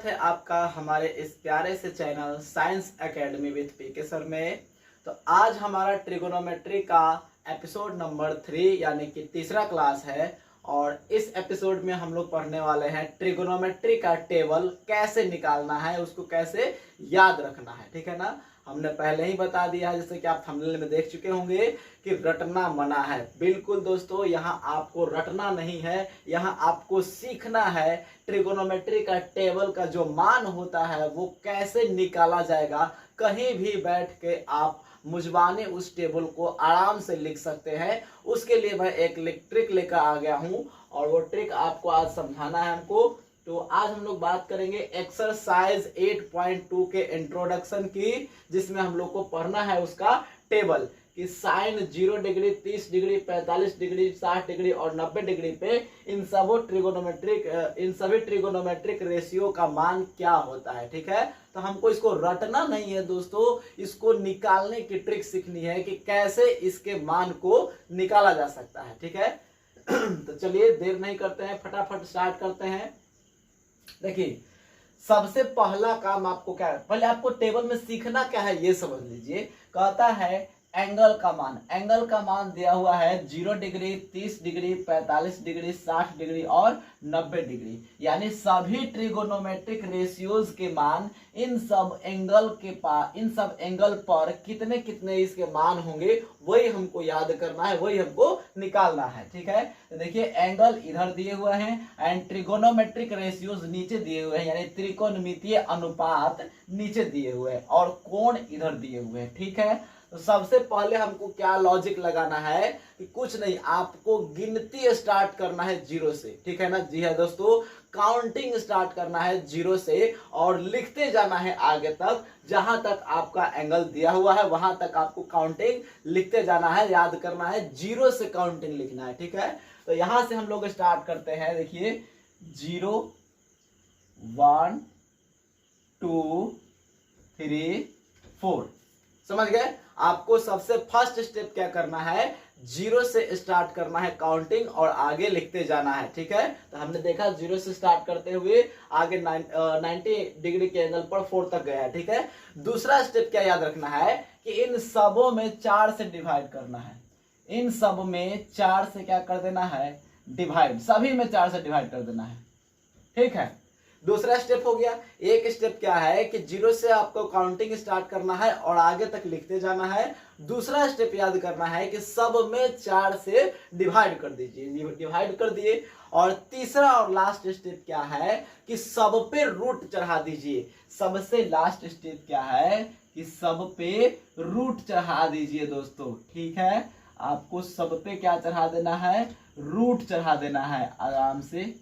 स्वागत है आपका हमारे इस प्यारे से channel science academy with PK sir में। तो आज हमारा ट्रिगोनोमेट्री का एपिसोड नंबर 3 यानी कि तीसरा क्लास है और इस एपिसोड में हम लोग पढ़ने वाले हैं ट्रिगोनोमेट्री का टेबल कैसे निकालना है, उसको कैसे याद रखना है। ठीक है ना, हमने पहले ही बता दिया है, जैसे कि आप थंबनेल में देख चुके होंगे कि रटना मना है। बिल्कुल दोस्तों, यहाँ आपको रटना नहीं है, यहाँ आपको सीखना है ट्रिगोनोमेट्री का टेबल का जो मान होता है वो कैसे निकाला जाएगा। कहीं भी बैठ के आप मुजबाने उस टेबल को आराम से लिख सकते हैं। उसके लिए मैं एक ट्रिक लेकर आ गया हूँ और वो ट्रिक आपको आज समझाना है हमको। तो आज हम लोग बात करेंगे एक्सरसाइज 8.2 के इंट्रोडक्शन की, जिसमें हम लोग को पढ़ना है उसका टेबल कि sine 0 degree, 30 degree, 45 degree, 60 degree और 90 डिग्री पे इन सभी ट्रिगोनोमेट्रिक रेशियो का मान क्या होता है। ठीक है, तो हमको इसको रटना नहीं है दोस्तों, इसको निकालने की ट्रिक सीखनी है कि कैसे इसके मान को निकाला जा सकता है। ठीक है तो चलिए देर नहीं करते हैं, फटाफट स्टार्ट करते हैं। देखिए, सबसे पहला काम आपको क्या है, पहले आपको टेबल में सीखना क्या है ये समझ लीजिए। कहता है एंगल का मान दिया हुआ है 0 डिग्री, 30 डिग्री, 45 डिग्री, 60 डिग्री और 90 डिग्री, यानी सभी ट्रिगोनोमेट्रिक रेशियोज के मान इन सब एंगल पर कितने कितने इसके मान होंगे वही हमको याद करना है, वही हमको निकालना है। ठीक है, तो देखिए एंगल इधर दिए हुए हैं एंड ट्रिगोनोमेट्रिक रेशियोज नीचे दिए हुए हैं, यानी त्रिकोणमितीय अनुपात नीचे दिए हुए हैं और कोण इधर दिए हुए हैं। ठीक है, तो सबसे पहले हमको क्या लॉजिक लगाना है कि कुछ नहीं, आपको गिनती स्टार्ट करना है 0 से। ठीक है ना, जी है दोस्तों, काउंटिंग स्टार्ट करना है 0 से और लिखते जाना है आगे तक, जहां तक आपका एंगल दिया हुआ है वहां तक आपको काउंटिंग लिखते जाना है, याद करना है 0 से काउंटिंग लिखना है। ठीक है, तो यहां से हम लोग स्टार्ट करते हैं। देखिए 0 1 2 3 4, समझ गए। आपको सबसे फर्स्ट स्टेप क्या करना है, 0 से स्टार्ट करना है काउंटिंग और आगे लिखते जाना है। ठीक है, तो हमने देखा 0 से स्टार्ट करते हुए आगे 90 डिग्री के एंगल पर 4 तक गया है। ठीक है, दूसरा स्टेप क्या याद रखना है कि इन सबों में 4 से डिवाइड करना है, इन सब में 4 से क्या कर देना है, डिवाइड, सभी में 4 से डिवाइड कर देना है। ठीक है, दूसरा स्टेप हो गया। एक स्टेप क्या है कि 0 से आपको काउंटिंग स्टार्ट करना है और आगे तक लिखते जाना है। दूसरा स्टेप याद करना है कि सब में 4 से डिवाइड कर दीजिए, डिवाइड कर दिए। और तीसरा और लास्ट स्टेप क्या है कि सब पे रूट चढ़ा दीजिए। सबसे लास्ट स्टेप क्या है कि सब पे रूट चढ़ा दीजिए दोस्तों। ठीक है, आपको सब पे क्या चढ़ा देना है, रूट चढ़ा देना है आराम से।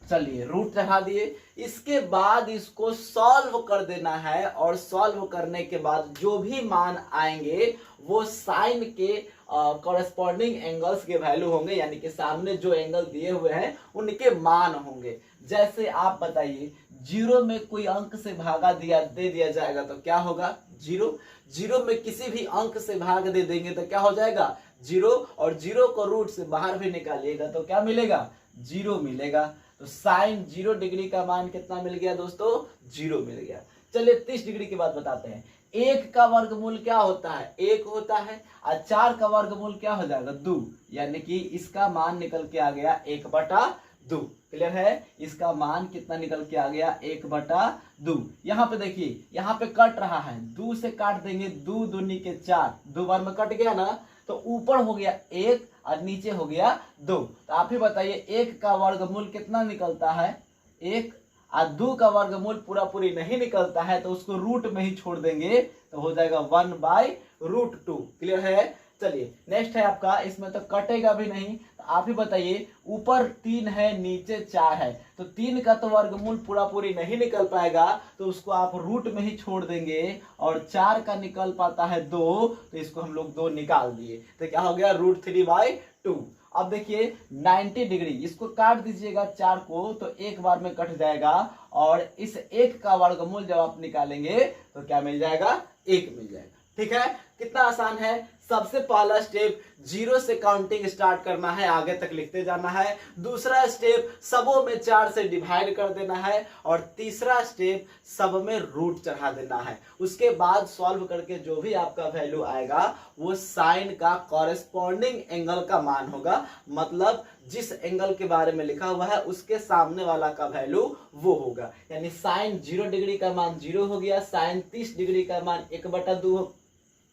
चलिए रूट चढ़ा दिए, इसके बाद इसको सॉल्व कर देना है और सॉल्व करने के बाद जो भी मान आएंगे वो साइन के कॉरेस्पॉन्डिंग एंगल्स के वैल्यू होंगे, यानी कि सामने जो एंगल दिए हुए हैं उनके मान होंगे। जैसे आप बताइए 0 में कोई अंक से भागा दे दिया जाएगा तो क्या होगा, 0। 0 में किसी भी अंक से भाग दे देंगे तो क्या हो जाएगा, 0। और 0 को रूट से बाहर भी निकालिएगा तो क्या मिलेगा, 0 मिलेगा। तो साइन 0 डिग्री का मान कितना मिल गया दोस्तों, 0 मिल गया। चलिए 30 डिग्री की बात बताते हैं। 1 का वर्गमूल क्या होता है, 1 होता है और 4 का वर्गमूल क्या हो जाएगा, 2, यानी कि इसका मान निकल के आ गया 1/2। क्लियर है, इसका मान कितना निकल के आ गया, 1/2। यहाँ पे देखिए, यहाँ पे कट रहा है, 2 से काट देंगे, 2 दूनी के 4, 2 बार में कट गया ना, तो ऊपर हो गया 1 और नीचे हो गया 2। तो आप ही बताइए 1 का वर्गमूल कितना निकलता है, 1, और 2 का वर्गमूल पूरी नहीं निकलता है तो उसको रूट में ही छोड़ देंगे तो हो जाएगा 1/√2। क्लियर है। चलिए नेक्स्ट है आपका, इसमें तो कटेगा भी नहीं, तो आप ही बताइए ऊपर 3 है नीचे 4 है, तो 3 का तो वर्गमूल पूरी नहीं निकल पाएगा तो उसको आप रूट में ही छोड़ देंगे और 4 का निकल पाता है 2, तो इसको हम लोग 2 निकाल दिए तो क्या हो गया, √3/2। अब देखिए 90 डिग्री, इसको काट दीजिएगा 4 को तो एक बार में कट जाएगा और इस 1 का वर्गमूल जब आप निकालेंगे तो क्या मिल जाएगा, 1 मिल जाएगा। ठीक है, कितना आसान है, सबसे पहला स्टेप जीरो से काउंटिंग स्टार्ट करना है, आगे तक लिखते जाना है। दूसरा स्टेप सबों में 4 से डिवाइड कर देना है और तीसरा स्टेप सब में रूट चढ़ा देना है। उसके बाद सॉल्व करके जो भी आपका वैल्यू आएगा वो साइन का कॉरेस्पॉन्डिंग एंगल का मान होगा, मतलब जिस एंगल के बारे में लिखा हुआ है उसके सामने वाला का वैल्यू वो होगा। यानी साइन 0 डिग्री का मान 0 हो गया, साइन 30 डिग्री का मान 1/2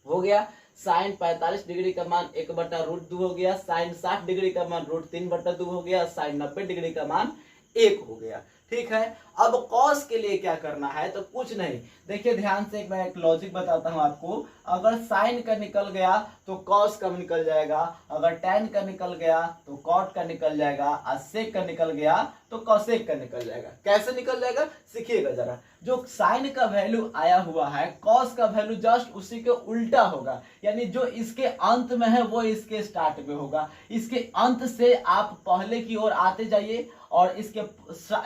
हो गया, साइन 45 डिग्री का मान 1/√2 हो गया, साइन 60 डिग्री का मान √3/2 हो गया, साइन 90 डिग्री का मान 1 हो गया। ठीक है, अब कॉस के लिए क्या करना है, तो कुछ नहीं, देखिए ध्यान से मैं एक लॉजिक बताता हूं आपको। अगर साइन का निकल गया तो कॉस का निकल जाएगा, अगर टैन का निकल गया तो कॉट का निकल जाएगा, और सेक का निकल गया तो कॉसेक का निकल जाएगा। कैसे निकल जाएगा सीखिएगा जरा। जो साइन का वैल्यू आया हुआ है, कॉस का वैल्यू जस्ट उसी के उल्टा होगा, यानी जो इसके अंत में है वो इसके स्टार्ट में होगा। इसके अंत से आप पहले की ओर आते जाइए और इसके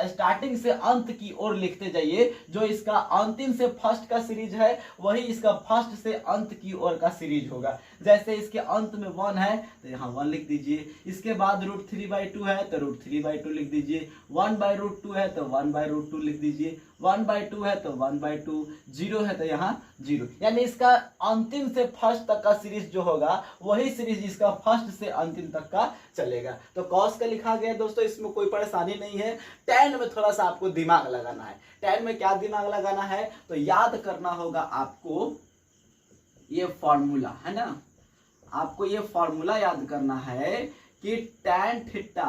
स्टार्टिंग से अंत की ओर लिखते जाइए। जो इसका अंतिम से फर्स्ट का सीरीज है वही इसका फर्स्ट से अंत की ओर का सीरीज होगा। जैसे इसके अंत में 1 है तो यहाँ 1 लिख दीजिए, इसके बाद √3/2 है तो √3/2 लिख दीजिए, 1/√2 है तो 1/√2 लिख दीजिए, 1/2 है तो 1/2, 0 है तो यहाँ 0। यानी इसका अंतिम से फर्स्ट तक का सीरीज जो होगा वही सीरीज इसका फर्स्ट से अंतिम तक का चलेगा। तो कॉस का लिखा गया दोस्तों, इसमें कोई परेशानी नहीं है। टैन में थोड़ा सा आपको दिमाग लगाना है। टैन में क्या दिमाग लगाना है, तो याद करना होगा आपको ये फॉर्मूला, है ना, आपको ये फॉर्मूला याद करना है कि टैन थीटा,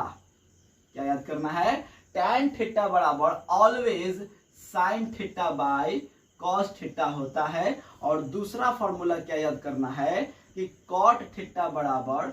क्या याद करना है, टैन थीटा बराबर always sine theta by cos theta होता है। और दूसरा फॉर्मूला क्या याद करना है कि कॉट थीटा बराबर,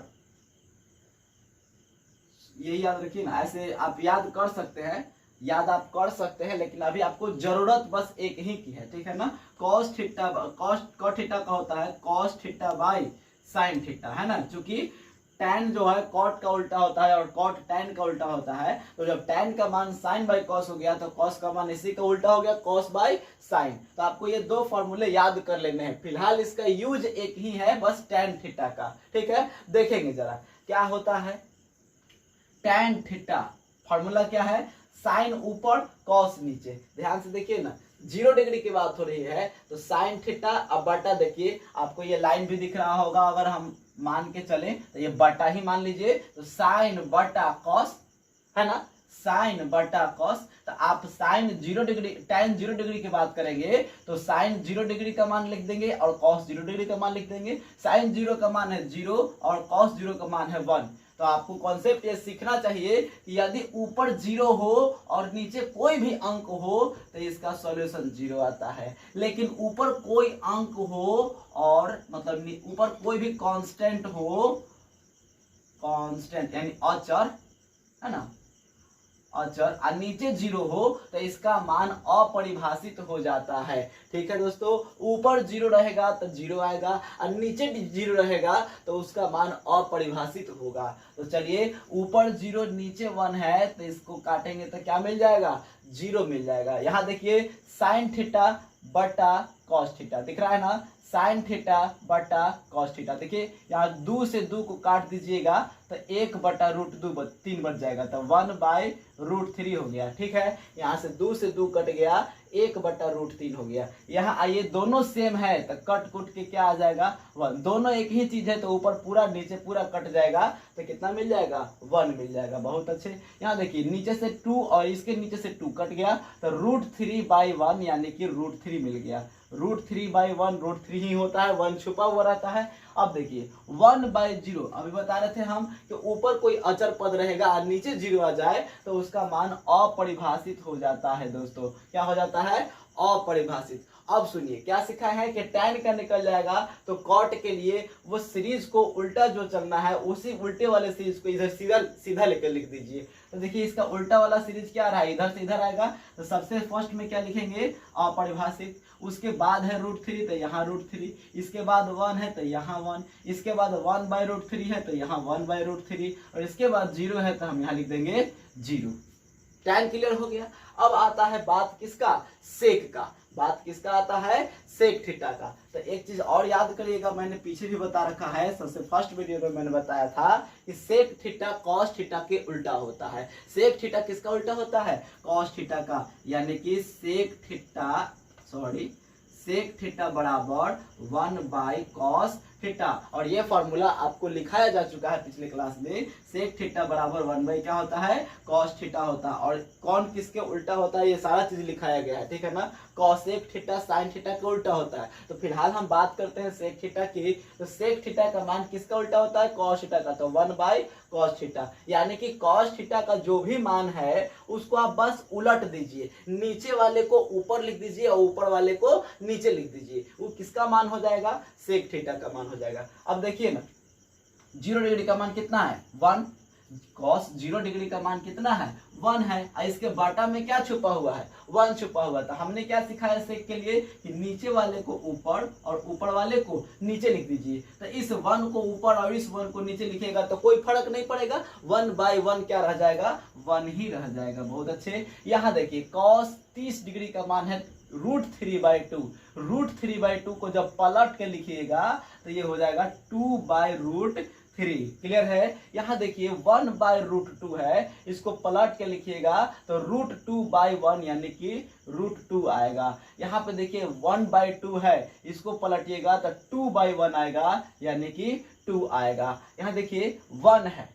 यही याद रखिए ना, ऐसे आप याद कर सकते हैं, याद आप कर सकते हैं, लेकिन अभी आपको जरूरत बस एक ही की है, ठीक है ना। कॉस थीटा, कॉट थीटा का होता है cos theta by sine theta, है ना, क्योंकि टैन जो है कॉट का उल्टा होता है और कॉट टैन का उल्टा होता है। तो जब टैन का मान साइन बाय कॉस हो गया तो कॉस का मान इसी का उल्टा हो गया, कॉस बाय साइन। तो आपको ये 2 फॉर्मूले याद कर लेने हैं। फिलहाल इसका यूज एक ही है, बस टैन थीटा का, ठीक है। देखेंगे जरा क्या होता है। टैन थीटा फॉर्मूला क्या है, साइन ऊपर कॉस नीचे। ध्यान से देखिए ना, 0 डिग्री की बात हो रही है तो साइन थीटा, अब बटा, देखिए आपको ये लाइन भी दिख रहा होगा, अगर हम मान के चले तो ये बटा ही मान लीजिए, तो साइन बटा कॉस, है ना, साइन बटा कॉस। तो आप साइन 0 डिग्री, टैन 0 डिग्री की बात करेंगे तो साइन 0 डिग्री का मान लिख देंगे और कॉस 0 डिग्री का मान लिख देंगे। साइन 0 का मान है 0 और कॉस 0 का मान है 1। तो आपको कॉन्सेप्ट ये सीखना चाहिए कि यदि ऊपर 0 हो और नीचे कोई भी अंक हो तो इसका सॉल्यूशन 0 आता है, लेकिन ऊपर कोई अंक हो और मतलब ऊपर कोई भी कांस्टेंट हो, कांस्टेंट यानी अचर, है ना, अचर, और नीचे 0 हो तो इसका मान अपरिभाषित हो जाता है। ठीक है दोस्तों, ऊपर 0 रहेगा तो 0 आएगा और नीचे 0 रहेगा तो उसका मान अपरिभाषित होगा। तो चलिए, ऊपर 0 नीचे 1 है तो इसको काटेंगे तो क्या मिल जाएगा, 0 मिल जाएगा। यहाँ देखिए साइन थीटा बटा कॉस थीटा दिख रहा है ना, साइन थीटा बटा कॉस थीटा। देखिए यहाँ 2 से 2 को काट दीजिएगा तो 1/√2 3 बच जाएगा, तो 1/√3 हो गया। ठीक है, यहाँ से 2 से 2 कट गया, 1/√3 हो गया। यहाँ आइए, दोनों सेम है तो कट कुट के क्या आ जाएगा, 1। दोनों एक ही चीज है तो ऊपर पूरा नीचे पूरा कट जाएगा तो कितना मिल जाएगा, 1 मिल जाएगा। बहुत अच्छे। यहाँ देखिए नीचे से 2 और इसके नीचे से 2 कट गया तो √3/1 यानी कि √3 मिल गया। √3/1 √3 ही होता है, 1 छुपा हुआ रहता है। अब देखिए 1/0, अभी बता रहे थे हम कि ऊपर कोई अचर पद रहेगा और नीचे 0 आ जाए तो उसका मान अपरिभाषित हो जाता है। दोस्तों क्या हो जाता है, अपरिभाषित। अब सुनिए क्या सिखा है कि tan का निकल जाएगा तो cot के लिए वो सीरीज को उल्टा जो चलना है उसी उल्टे वाले सीरीज को इधर सीधा लेकर लिख दीजिए। तो देखिए इसका उल्टा वाला सीरीज क्या रहा है, इधर से इधर आएगा तो सबसे फर्स्ट में क्या लिखेंगे, अपरिभाषित। उसके बाद है √3 तो यहाँ √3, इसके बाद 1 है तो यहाँ 1, इसके बाद 1/√3 है तो यहाँ 1/√3 और इसके बाद 0 है तो हम यहाँ लिख देंगे 0। टैन क्लियर हो गया। अब आता है बात किसका, सेक का। बात किसका आता है, सेक थीटा का। तो एक चीज और याद करिएगा, मैंने पीछे भी बता रखा है, सबसे फर्स्ट वीडियो में मैंने बताया था कि सेक थीटा कॉस थीटा के उल्टा होता है। सेक थीटा किसका उल्टा होता है, कॉस थीटा का, यानी कि सेक थीटा बराबर 1/cos थीटा। और ये फॉर्मूला आपको लिखाया जा चुका है पिछले क्लास में। सेक थीटा बराबर 1 क्या होता है, कॉस थीटा होता है। और कौन किसके उल्टा होता है, ये सारा चीज लिखाया गया है, ठीक है ना। कॉसेक थीटा साइन थीटा का उल्टा होता है। तो फिलहाल हम बात करते हैं सेक थीटा की। तो सेक थीटा का मान किसका उल्टा होता है, कॉस थीटा का। तो 1/cos थीटा, यानी कि कॉस थीटा का जो भी मान है उसको आप बस उलट दीजिए, नीचे वाले को ऊपर लिख दीजिए और ऊपर वाले को नीचे लिख दीजिए। वो किसका मान हो जाएगा, सेक थीटा का मान हो जाएगा। अब देखिए ना, 0 डिग्री का मान कितना है, 1। कॉस 0 डिग्री का मान कितना है, 1 है। और इसके बाटा में क्या छुपा हुआ है, 1 छुपा हुआ था। हमने क्या सिखाया सेक के लिए कि नीचे वाले को ऊपर और ऊपर वाले को नीचे लिख दीजिए। तो इस 1 को ऊपर और इस 1 को नीचे लिखेगा तो कोई फर्क नहीं पड़ेगा, 1/1 क्या रह जाएगा, 1 ही रह जाएगा। बहुत अच्छे। यहाँ देखिए कॉस 30 डिग्री का मान है √3/2। √3/2 को जब पलट के लिखिएगा तो ये हो जाएगा 2/√3। क्लियर है। यहाँ देखिए 1/√2 है, इसको पलट के लिखिएगा तो √2/1 यानी कि √2 आएगा। यहाँ पे देखिए 1/2 है, इसको पलटिएगा तो 2/1 आएगा यानी कि 2 आएगा। यहाँ देखिए 1 है,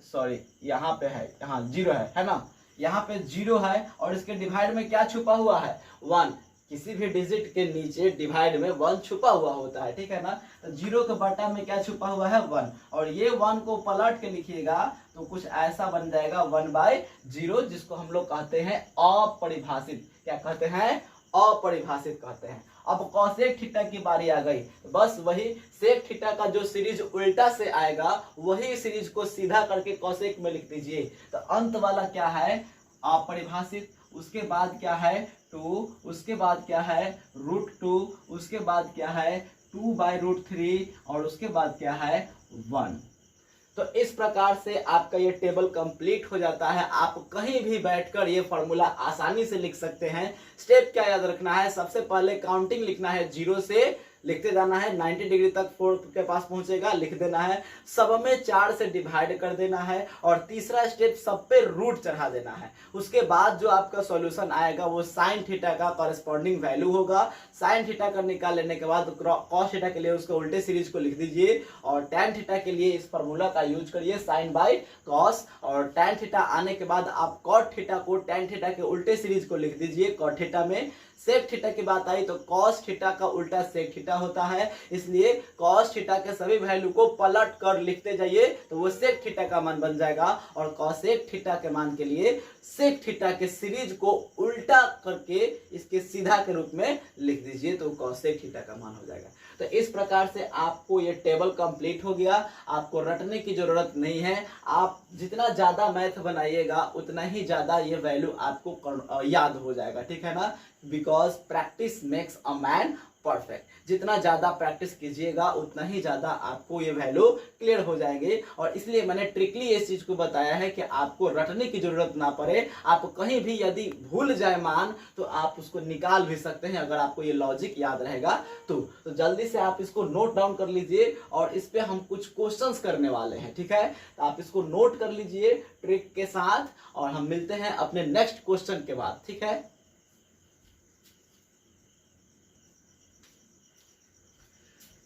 सॉरी यहाँ पे है, यहाँ 0 है ना, यहाँ पे 0 है और इसके डिवाइड में क्या छुपा हुआ है, 1। किसी भी डिजिट के नीचे डिवाइड में 1 छुपा हुआ होता है, ठीक है ना। तो 0 के बटा में क्या छुपा हुआ है, 1। और ये 1 को पलट के लिखिएगा तो कुछ ऐसा बन जाएगा 1/0, जिसको हम लोग कहते हैं अपरिभाषित। क्या कहते हैं, अपरिभाषित कहते हैं। अब कॉसेक थीटा की बारी आ गई, बस वही सेक थीटा का जो सीरीज उल्टा से आएगा वही सीरीज को सीधा करके कॉसेक में लिख दीजिए। तो अंत वाला क्या है, अपरिभाषित, उसके बाद क्या है 2, उसके बाद क्या है √2, उसके बाद क्या है 2/√3 और उसके बाद क्या है 1। तो इस प्रकार से आपका ये टेबल कंप्लीट हो जाता है। आप कहीं भी बैठकर ये फॉर्मूला आसानी से लिख सकते हैं। स्टेप क्या याद रखना है, सबसे पहले काउंटिंग लिखना है, 0 से लिखते जाना है, 90 डिग्री तक 4 के पास पहुंचेगा, लिख देना है। सब में 4 से डिवाइड कर देना है और तीसरा स्टेप सब पे रूट चढ़ा देना है। उसके बाद जो आपका सॉल्यूशन आएगा वो साइन थीटा का कॉरेस्पॉन्डिंग वैल्यू होगा। साइन थीटा का निकाल लेने के बाद कॉस थीटा के लिए उसके उल्टे सीरीज को लिख दीजिए और टैन थीटा के लिए इस फॉर्मूला का यूज करिए, sin/cos। और टैन थीटा आने के बाद आप कॉट थीटा को टैन थीटा के उल्टे सीरीज को लिख दीजिए कॉट थीटा में। सेक थीटा की बात आई तो कॉस थीटा का उल्टा सेक थीटा होता है, इसलिए कॉस थीटा के सभी वैल्यू को पलट कर लिखते जाइए तो वो सेक थीटा का मान बन जाएगा। और कॉसेक थीटा के मान के लिए सेक थीटा के सीरीज को उल्टा करके इसके सीधा के रूप में लिख दीजिए तो कॉसेक थीटा का मान हो जाएगा। तो इस प्रकार से आपको ये टेबल कंप्लीट हो गया, आपको रटने की जरूरत नहीं है। आप जितना ज्यादा मैथ बनाइएगा उतना ही ज्यादा ये वैल्यू आपको याद हो जाएगा, ठीक है ना। Because practice makes a man perfect. जितना ज्यादा प्रैक्टिस कीजिएगा उतना ही ज्यादा आपको ये वैल्यू क्लियर हो जाएंगे। और इसलिए मैंने ट्रिकली इस चीज को बताया है कि आपको रटने की जरूरत ना पड़े। आप कहीं भी यदि भूल जाए मान तो आप उसको निकाल भी सकते हैं अगर आपको ये लॉजिक याद रहेगा तो जल्दी से आप इसको नोट डाउन कर लीजिए और इस पे हम कुछ क्वेश्चंस करने वाले हैं, ठीक है। तो आप इसको नोट कर लीजिए ट्रिक के साथ और हम मिलते हैं अपने नेक्स्ट क्वेश्चन के बाद, ठीक है।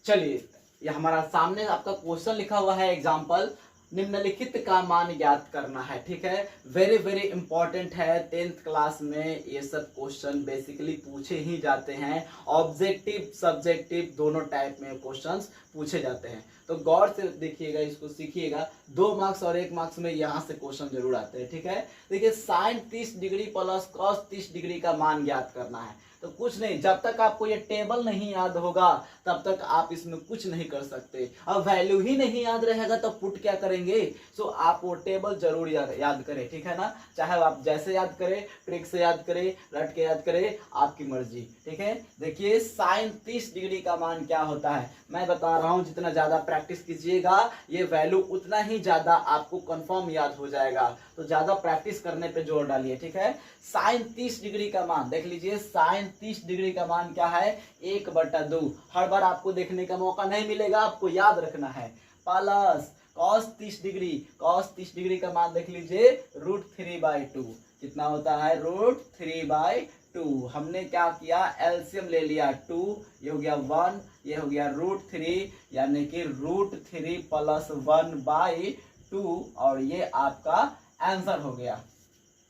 चलिए, ये हमारा सामने आपका क्वेश्चन लिखा हुआ है एग्जाम्पल, निम्नलिखित का मान ज्ञात करना है, ठीक है। वेरी वेरी इंपॉर्टेंट है, 10th क्लास में ये सब क्वेश्चन बेसिकली पूछे ही जाते हैं। ऑब्जेक्टिव सब्जेक्टिव दोनों टाइप में क्वेश्चंस पूछे जाते हैं, तो गौर से देखिएगा, इसको सीखिएगा। 2 मार्क्स और 1 मार्क्स में यहाँ से क्वेश्चन जरूर आते हैं, ठीक है। देखिए sine 30 degree plus cos 30 degree का मान ज्ञात करना है। तो कुछ नहीं, जब तक आपको ये टेबल नहीं याद होगा तब तक आप इसमें कुछ नहीं कर सकते। अब वैल्यू ही नहीं याद रहेगा तो पुट क्या करेंगे। सो आप वो टेबल जरूर याद करें, ठीक है ना। चाहे आप जैसे याद करें, ट्रिक से याद करें, रट के याद करें, आपकी मर्जी, ठीक है। देखिए साइन 30 डिग्री का मान क्या होता है, मैं बता रहा हूं, जितना ज्यादा प्रैक्टिस कीजिएगा ये वैल्यू उतना ही ज्यादा आपको कंफर्म याद हो जाएगा। तो ज्यादा प्रैक्टिस करने पे जोर डालिए, ठीक है। साइन 30 डिग्री का मान देख लीजिए, साइन 30 डिग्री का मान क्या है, 1/2। हर बार आपको देखने का मौका नहीं मिलेगा, आपको याद रखना है। Plus cos 30 degree, cos 30 degree का मान देख लीजिए √3/2। कितना होता है, √3/2। हमने क्या किया, एलसीएम ले लिया 2, ये हो गया 1, ये हो गया √3, यानी कि √3 + 1/2, और ये आपका आंसर हो गया।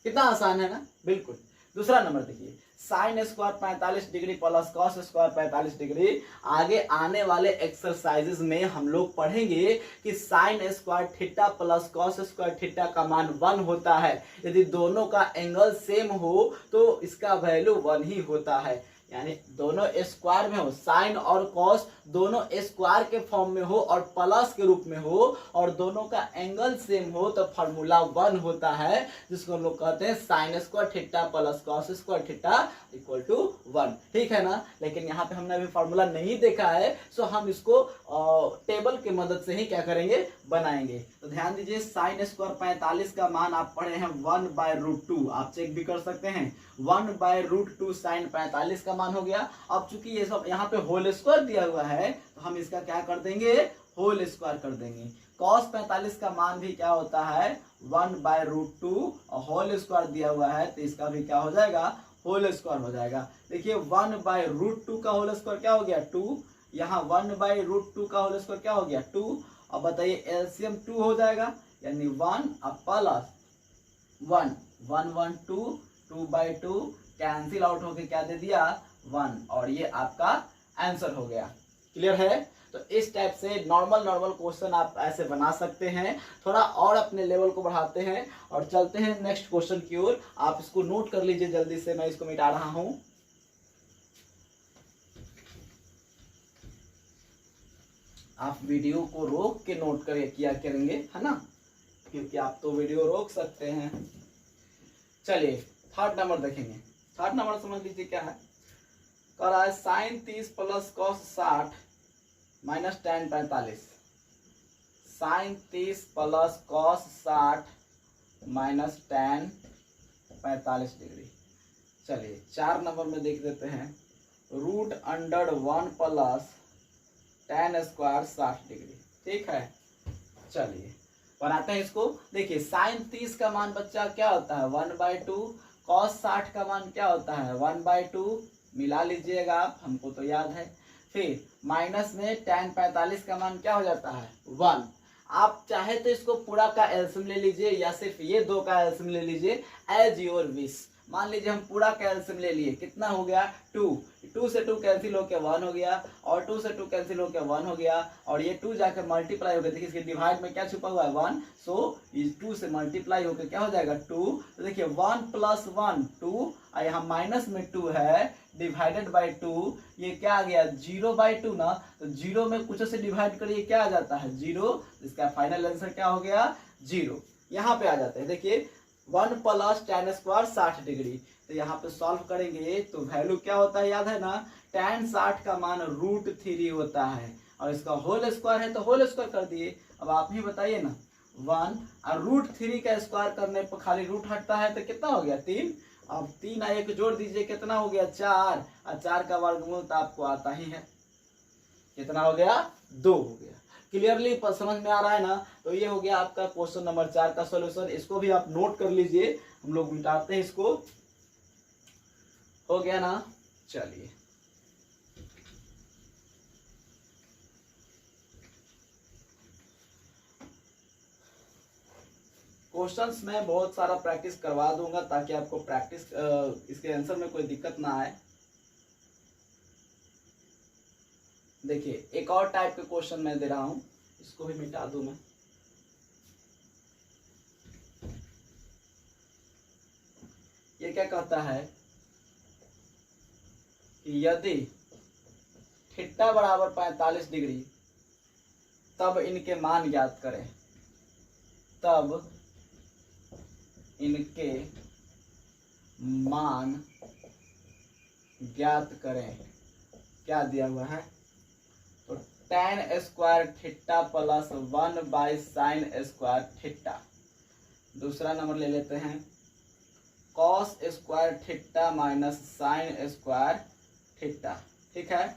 कितना आसान है ना, बिल्कुल। दूसरा नंबर देखिए, sine square 45 degree plus cos square 45 degree. आगे आने वाले एक्सरसाइजेस में हम लोग पढ़ेंगे कि sine square theta plus cos square theta का मान 1 होता है। यदि दोनों का एंगल सेम हो तो इसका वैल्यू 1 ही होता है, यानी दोनों स्क्वायर में हो, साइन और कॉस दोनों स्क्वायर के फॉर्म में हो और प्लस के रूप में हो, और दोनों का एंगल सेम हो, तो फॉर्मूला 1 होता है, जिसको हम लोग कहते हैं sine square theta plus cos square theta = 1। ठीक है ना। लेकिन यहाँ पे हमने अभी फॉर्मूला नहीं देखा है, सो हम इसको टेबल की मदद से ही क्या करेंगे, बनाएंगे। तो ध्यान दीजिए, साइन स्क्वायर 45 का मान आप पढ़े हैं 1/√2, आप चेक भी कर सकते हैं। 1/√2 साइन 45 का मान हो गया। अब चूंकि ये सब यहाँ पे होल स्क्वायर दिया हुआ है, तो हम इसका क्या कर देंगे, होल स्क्वायर कर देंगे। कॉस 45 का मान भी क्या होता है, 1/√2, और होल स्क्वायर दिया हुआ है, तो इसका भी क्या हो जाएगा, होल स्क्वायर हो जाएगा। देखिए 1/√2 का होल स्क्वायर क्या हो गया, 2। यहाँ 1/√2 का होल स्क्वायर क्या हो गया, 2। अब बताइए एलसीएम 2 हो जाएगा, यानी 1 प्लस 1, 1 1 2, 2/2 कैंसिल आउट होके क्या दे दिया, 1, और ये आपका आंसर हो गया। क्लियर है। तो इस टाइप से नॉर्मल क्वेश्चन आप ऐसे बना सकते हैं। थोड़ा और अपने लेवल को बढ़ाते हैं और चलते हैं नेक्स्ट क्वेश्चन की ओर। आप इसको नोट कर लीजिए जल्दी से, मैं इसको मिटा रहा हूं। आप वीडियो को रोक के नोट किया करेंगे, है ना, क्योंकि आप तो वीडियो रोक सकते हैं। चलिए थर्ड नंबर देखेंगे। थर्ड नंबर समझ लीजिए क्या है, कह रहा है sine 30 plus cos 60 minus tan 45। Sine 30 plus cos 60 minus tan 45 degree. चलिए 4 नंबर में देख देते हैं, √1 प्लस tan स्क्वायर 60 डिग्री। ठीक है, चलिए बनाते हैं इसको। देखिए साइन 30 का मान बच्चा क्या होता है, 1/2। कॉस 60 का मान क्या होता है, 1/2। मिला लीजिएगा आप, हमको तो याद है। फिर माइनस में tan 45 का मान क्या हो जाता है, 1। आप चाहे तो इसको पूरा का एलसीएम ले लीजिए या सिर्फ ये 2 का एलसीएम ले लीजिए, एज योर विश। मान लीजिए हम पूरा का एलसीएम ले लिए, कितना हो गया, 2 से 2 कैंसिल होकर 1 हो गया, और 2 से 2 कैंसिल होकर 1 हो गया, और ये 2 जाकर मल्टीप्लाई हो गया। देखिए इसके डिवाइड में क्या छुपा हुआ है, 1, सो इस 2 से मल्टीप्लाई होकर क्या हो जाएगा, 2। तो देखिए 1 + 1 2, और यहाँ माइनस में 2 है, डिवाइडेड बाई 2, ये क्या आ गया, 0/2 ना। तो 0 में कुछ से डिवाइड करिए, क्या आ जाता है, 0। इसका फाइनल आंसर क्या हो गया, 0। यहाँ पे आ जाते हैं। देखिए 1 प्लस tan स्क्वायर 60 डिग्री, तो यहाँ पे सॉल्व करेंगे तो वैल्यू क्या होता है, याद है ना, tan 60 का मान √3 होता है, और इसका होल स्क्वायर है तो होल स्क्वायर कर दिए। अब आप ही बताइए ना, 1 और √3 का स्क्वायर करने पर खाली रूट हटता है तो कितना हो गया, 3। अब 3 और 1 जोड़ दीजिए, कितना हो गया, 4, और 4 का वर्गमूल तो आपको आता ही है, कितना हो गया, 2 हो गया। क्लियरली समझ में आ रहा है ना। तो ये हो गया आपका क्वेश्चन नंबर 4 का सॉल्यूशन। इसको भी आप नोट कर लीजिए, हम लोग मिटाते हैं इसको। हो गया ना, चलिए क्वेश्चंस में बहुत सारा प्रैक्टिस करवा दूंगा ताकि आपको प्रैक्टिस इसके आंसर में कोई दिक्कत ना आए। देखिए एक और टाइप के क्वेश्चन मैं दे रहा हूं, इसको भी मिटा दूं मैं। ये क्या कहता है कि यदि थीटा बराबर 45 डिग्री, तब इनके मान ज्ञात करें। तब इनके मान ज्ञात करें। क्या दिया हुआ है, तो tan square theta plus 1/sin square theta. दूसरा नंबर ले लेते हैं cos square theta minus sine square theta. ठीक है,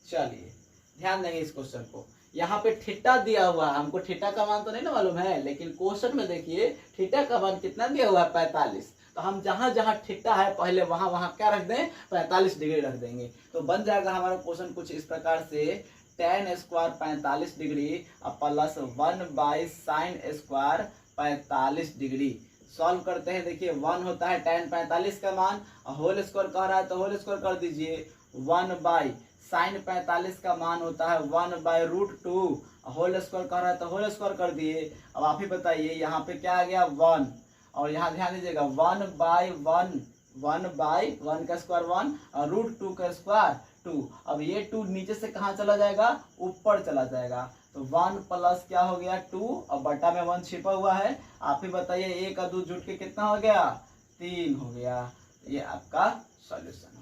चलिए ध्यान देंगे इस क्वेश्चन को। यहाँ पे थीटा दिया हुआ है, हमको थीटा का मान तो नहीं ना मालूम है, लेकिन क्वेश्चन में देखिए थीटा का मान कितना दिया हुआ है 45। तो हम जहां जहां थीटा है पहले वहां वहां क्या रख दें, 45 डिग्री रख देंगे। तो बन जाएगा हमारा क्वेश्चन कुछ इस प्रकार से, tan स्क्वायर 45 डिग्री और plus 1/sin square 45 degree. Solve करते हैं, देखिए 1 होता है tan 45 का मान, और होल स्क्वायर कह रहा है तो होल स्क्वायर कर दीजिए। 1/sin 45 का मान होता है 1/√2, होल स्क्वायर कह रहा है तो होल स्क्वायर कर दिए। अब आप ही बताइए यहाँ पे क्या आ गया 1, और यहाँ ध्यान दीजिएगा 1/1, 1/1 का स्क्वायर 1 और √2 का स्क्वायर 2। अब ये 2 नीचे से कहाँ चला जाएगा, ऊपर चला जाएगा। तो 1 प्लस क्या हो गया 2, और बटा में 1 छिपा हुआ है। आप ही बताइए 1 और 2 जुट के कितना हो गया, 3 हो गया। ये आपका सॉल्यूशन हो गया।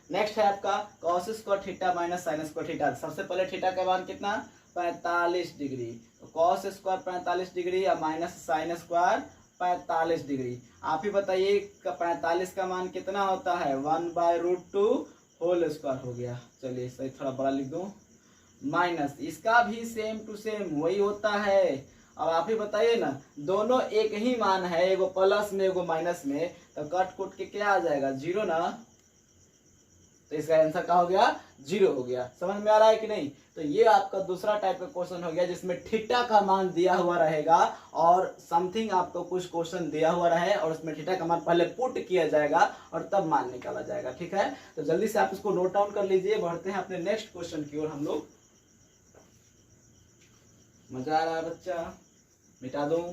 नेक्स्ट है आपका cos square theta minus sine square theta. सबसे पहले थीटा का मान कितना, 45 डिग्री। तो cos स्क्वायर 45 डिग्री और माइनस साइन स्क्वायर 45 डिग्री। आप ही बताइए 45 का मान कितना होता है, 1/√2 होल स्क्वायर हो गया। चलिए सही थोड़ा बड़ा लिख दूं, माइनस इसका भी सेम टू सेम वही होता है। अब आप ही बताइए ना, दोनों एक ही मान है, एगो प्लस में एगो माइनस में, तो कट कुट के क्या आ जाएगा, 0 ना। तो इसका आंसर क्या हो गया, 0 हो गया। समझ में आ रहा है कि नहीं। तो ये आपका दूसरा टाइप का क्वेश्चन हो गया जिसमें थीटा का मान दिया हुआ रहेगा और समथिंग आपको कुछ क्वेश्चन दिया हुआ रहे और उसमें थीटा का मान पहले पुट किया जाएगा और तब मान निकाला जाएगा। ठीक है, तो जल्दी से आप इसको नोट डाउन कर लीजिए। बढ़ते हैं अपने नेक्स्ट क्वेश्चन की ओर हम लोग। मजा आ रहा है बच्चा, मिटा दूं,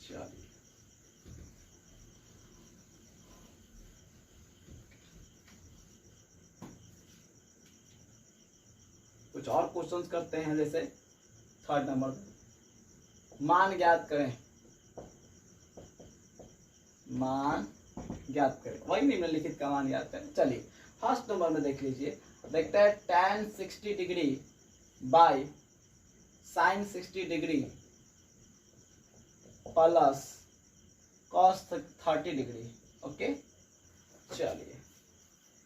चलिए कुछ और क्वेश्चंस करते हैं। जैसे थर्ड नंबर, मान ज्ञात करें, मान ज्ञात करें, वही निम्नलिखित का मान ज्ञात करें। चलिए फर्स्ट नंबर में देख लीजिए, देखते हैं tan 60 degree by sin 60 degree plus cos 30 degree. Okay, चलिए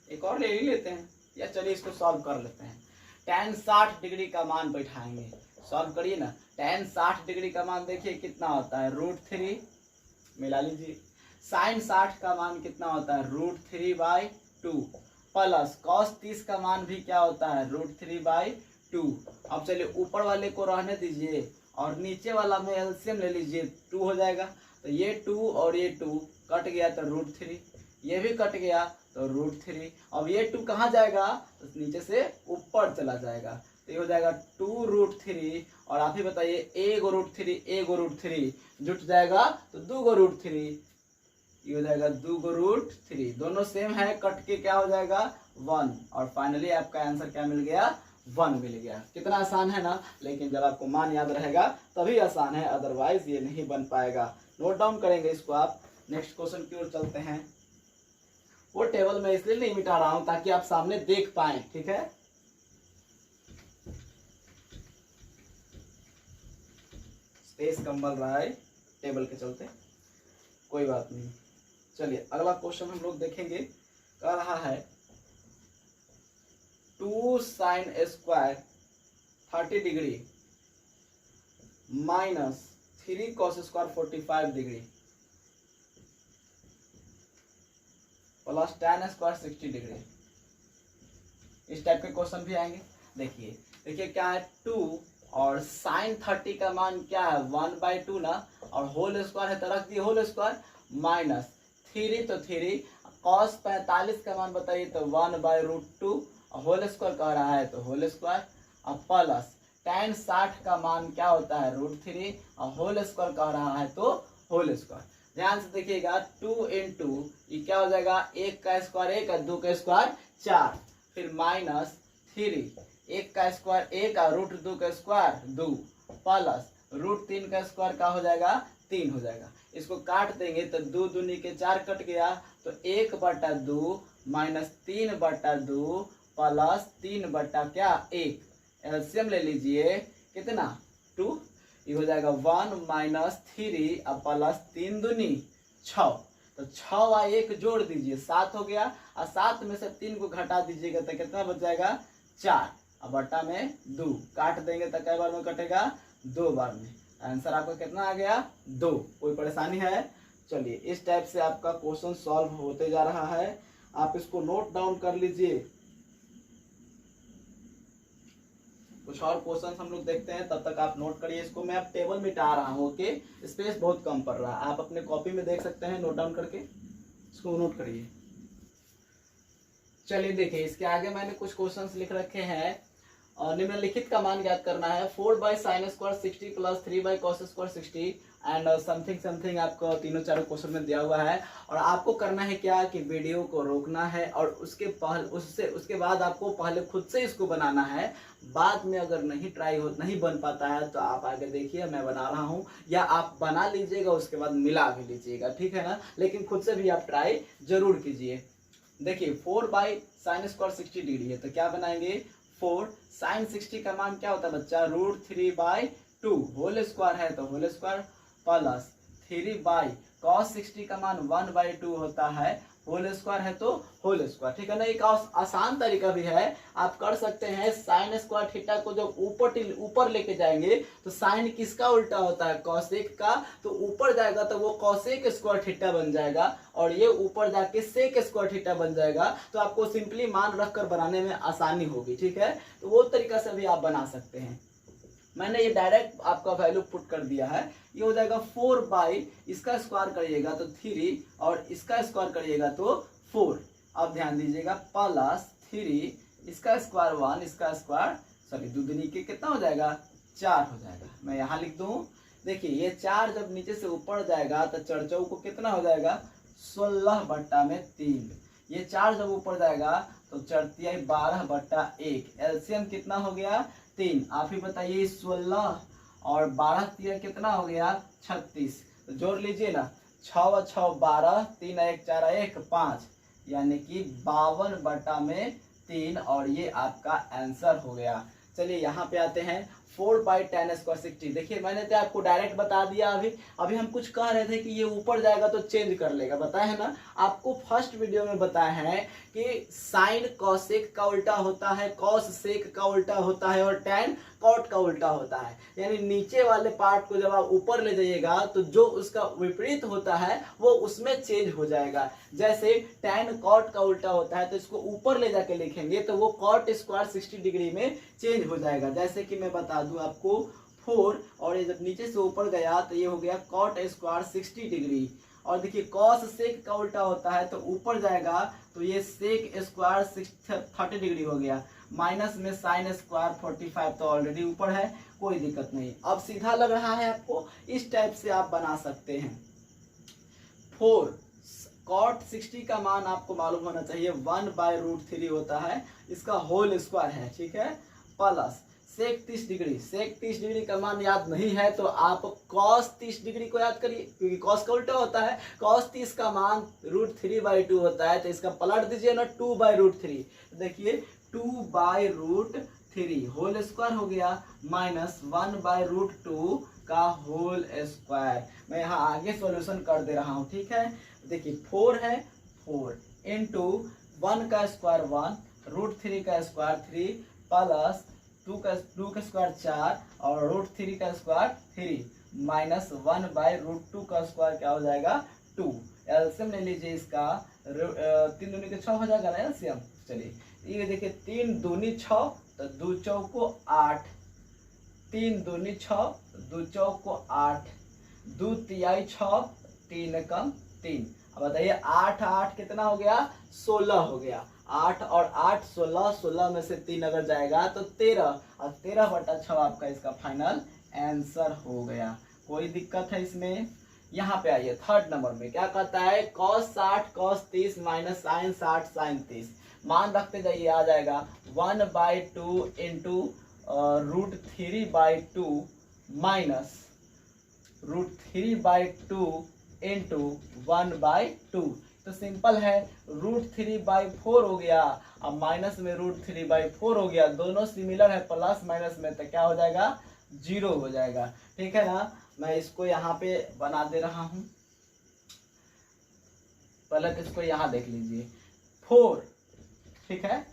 एक और ले ही लेते हैं, या चलिए इसको सॉल्व कर लेते हैं। tan 60 डिग्री का मान बैठाएंगे, सॉल्व करिए ना। tan 60 डिग्री का मान देखिए कितना होता है, √3, मिला लीजिए। sin 60 का मान कितना होता है, √3/2 प्लस cos 30 का मान भी क्या होता है, √3/2। अब चलिए ऊपर वाले को रहने दीजिए और नीचे वाला में एलसीएम ले लीजिए, 2 हो जाएगा। तो ये 2 और ये 2 कट गया तो √3, ये भी कट गया तो √3। अब ये 2 कहाँ जाएगा, तो नीचे से ऊपर चला जाएगा, तो ये हो जाएगा 2√3। और आप ही बताइए एगो √3 जुट जाएगा तो 2 √3, ये हो जाएगा 2 √3। दोनों सेम है, कट के क्या हो जाएगा 1, और फाइनली आपका आंसर क्या मिल गया, 1 मिल गया। कितना आसान है ना, लेकिन जब आपको मान याद रहेगा तभी आसान है, अदरवाइज ये नहीं बन पाएगा। नोट डाउन करेंगे इसको आप। नेक्स्ट क्वेश्चन की ओर चलते हैं। वो टेबल में इसलिए नहीं मिटा रहा हूं ताकि आप सामने देख पाए। ठीक है, स्पेस कम बन रहा है टेबल के चलते, कोई बात नहीं। चलिए अगला क्वेश्चन हम लोग देखेंगे, कह रहा है 2 sin square 30 degree minus 3 cos square 45 degree plus tan square 60 degree. इस टाइप के क्वेश्चन भी आएंगे। देखिए क्या है, 2 और sin 30 का मान क्या है, 1/2 ना, और होल स्क्वायर है तो रख दिए होल स्क्वायर, माइनस 3 तो 3, cos 45 का मान बताइए तो 1/√2, होल स्क्वायर कह रहा है तो होल स्क्वायर, और प्लस tan 60 का मान क्या होता है, √3, और होल स्क्वायर कह रहा है तो होल स्क्वायर। ध्यान से देखिएगा, 2 इंटू ये क्या हो जाएगा, 1 का स्क्वायर 1 और 2 का स्क्वायर 4, फिर माइनस 3, 1 का स्क्वायर 1 और √2 का स्क्वायर 2, प्लस √3 का स्क्वायर का हो जाएगा 3 हो जाएगा। इसको काट देंगे तो 2 दूनी के 4 कट गया, तो 1/2 माइनस 3/2 प्लस 3 बटा क्या 1। एलसीएम ले लीजिए कितना 2, ये हो जाएगा 1 माइनस 3 अब प्लस 3 दूनी 6। तो 6 और 1 जोड़ दीजिए 7 हो गया, और 7 में से 3 को घटा दीजिएगा तो कितना बच जाएगा 4। अब बट्टा में 2 काट देंगे तो कई बार में कटेगा 2 बार में। आंसर आपका कितना आ गया 2। कोई परेशानी है? चलिए इस टाइप से आपका क्वेश्चन सॉल्व होते जा रहा है, आप इसको नोट डाउन कर लीजिए। कुछ और क्वेश्चन हम लोग देखते हैं, तब तक आप नोट करिए इसको। मैं अब टेबल मिटा रहा हूँ, ओके, स्पेस बहुत कम पड़ रहा है, आप अपने कॉपी में देख सकते हैं, नोट डाउन करके इसको नोट करिए। चलिए देखिए, इसके आगे मैंने कुछ क्वेश्चंस लिख रखे हैं और निम्नलिखित का मान ज्ञात करना है। 4 by sine square 60 plus 3 by cos square 60 and something something आपको तीनों चारों क्वेश्चन में दिया हुआ है। और आपको करना है क्या कि वीडियो को रोकना है और उसके बाद आपको पहले खुद से इसको बनाना है। बाद में अगर नहीं बन पाता है तो आप आगे देखिए, मैं बना रहा हूँ, या आप बना लीजिएगा उसके बाद मिला भी लीजिएगा, ठीक है ना। लेकिन खुद से भी आप ट्राई जरूर कीजिए। देखिए 4 बाई साइन स्क्वायर 60 डिग्री है तो क्या बनाएंगे 4 साइन 60 का मान क्या होता है बच्चा √3/2 होल स्क्वायर है तो whole square plus 3 by cos 60 का मान 1/2 होता है होल स्क्वायर है तो होल स्क्वायर, ठीक है ना। एक आसान तरीका भी है, आप कर सकते हैं। साइन स्क्वायर थीटा को जब ऊपर लेके जाएंगे तो साइन किसका उल्टा होता है कॉसेक का, तो ऊपर जाएगा तो वो कॉसेक स्क्वायर थीटा बन जाएगा और ये ऊपर जाके सेक स्क्वायर थीटा बन जाएगा। तो आपको सिंपली मान रखकर बनाने में आसानी होगी, ठीक है। तो वो तरीका से भी आप बना सकते हैं। मैंने ये डायरेक्ट आपका वैल्यू पुट कर दिया है। ये हो जाएगा 4 बाई इसका स्क्वायर करिएगा तो 3 और इसका स्क्वायर करिएगा तो 4। अब ध्यान दीजिएगा प्लस 3 इसका स्क्वायर 1 इसका स्क्वायर सॉरी दूनी के कितना हो जाएगा 4 हो जाएगा। मैं यहाँ लिख दूं, देखिए ये 4 जब नीचे से ऊपर जाएगा तो चरचौ को कितना हो जाएगा 16/3। ये 4 जब ऊपर जाएगा तो 4 12/1। एलसीएम कितना हो गया 3। आप ही बताइए 16 और 12 कितना हो गया 36। तो जोड़ लीजिए ना, 6 और 6 12, 3 1 4 1 5, यानी कि 52/3 और ये आपका आंसर हो गया। चलिए यहाँ पे आते हैं 4 बाई tan स्क्वायर 60। देखिए मैंने तो आपको डायरेक्ट बता दिया। अभी हम कुछ कह रहे थे कि ये ऊपर जाएगा तो चेंज कर लेगा, बताया है ना आपको। फर्स्ट वीडियो में बताया है कि साइन कॉसेक का उल्टा होता है, कॉस सेक का उल्टा होता है और टैन कॉट का उल्टा होता है। यानी नीचे वाले पार्ट को जब आप ऊपर ले जाइएगा तो जो उसका विपरीत होता है वो उसमें चेंज हो जाएगा। जैसे टैन कॉट का उल्टा होता है तो इसको ऊपर ले जाके लिखेंगे तो वो कॉट स्क्वायर 60 डिग्री में चेंज हो जाएगा। जैसे कि मैं बता दूं आपको 4 और ये जब नीचे से ऊपर गया तो ये हो गया कॉट स्क्वायर 60 डिग्री। और देखिए कॉस सेक का उल्टा होता है तो ऊपर जाएगा तो ये सेक स्क्वायर 30 डिग्री हो गया। माइनस में साइन स्क्वायर 45 तो ऑलरेडी ऊपर है, कोई दिक्कत नहीं। अब सीधा लग रहा है आपको, इस टाइप से आप बना सकते हैं। 4 कॉट 60 का मान आपको मालूम होना चाहिए 1/√3 होता है, इसका होल स्क्वायर है, ठीक है। प्लस सेक 30 डिग्री, सेक 30 डिग्री का मान याद नहीं है तो आप कॉस 30 डिग्री को याद करिए, क्योंकि कॉस का उल्टा होता है। कॉस 30 का मान √3/2 होता है तो इसका पलट दीजिए ना 2/√3। देखिए 2/√3 होल स्क्वायर हो गया माइनस 1/√2 का होल स्क्वायर। मैं यहाँ आगे सॉल्यूशन कर दे रहा हूँ, ठीक है। देखिए 4 है, 4 इंटू 1 का स्क्वायर 1, √3 का स्क्वायर 3 प्लस 2 का स्क्वायर 4 और √3 का स्क्वायर 3 माइनस 1/√2 का स्क्वायर क्या हो जाएगा 2। एलसीएम ले लीजिए इसका, 3 दूनी के 6 हो जाएगा ना एलसीएम। चलिए ये देखिए 3 दूनी 6 तो 2 चौको 8, 3 दूनी 6 2 चौको 8, 2 तिहाई 6, 3 कम 3। अब बताइए 8 8 कितना हो गया 16 हो गया। 8 और 8 16, 16 में से 3 अगर जाएगा तो 13 और 13/6 आपका इसका फाइनल आंसर हो गया। कोई दिक्कत है इसमें? यहाँ पे आइए थर्ड नंबर में क्या कहता है cos 60 cos 30 minus sine 60 sine 30। मान रखते जाइए, आ जाएगा 1/2 इंटू √3/2 माइनस √3/2 इंटू 1/2। तो सिंपल है, √3/4 हो गया अब माइनस में √3/4 हो गया, दोनों सिमिलर है प्लस माइनस में, तो क्या हो जाएगा जीरो हो जाएगा। ठीक है ना, मैं इसको यहाँ पे बना दे रहा हूँ। पहले तो इसको यहाँ देख लीजिए 4, ठीक है।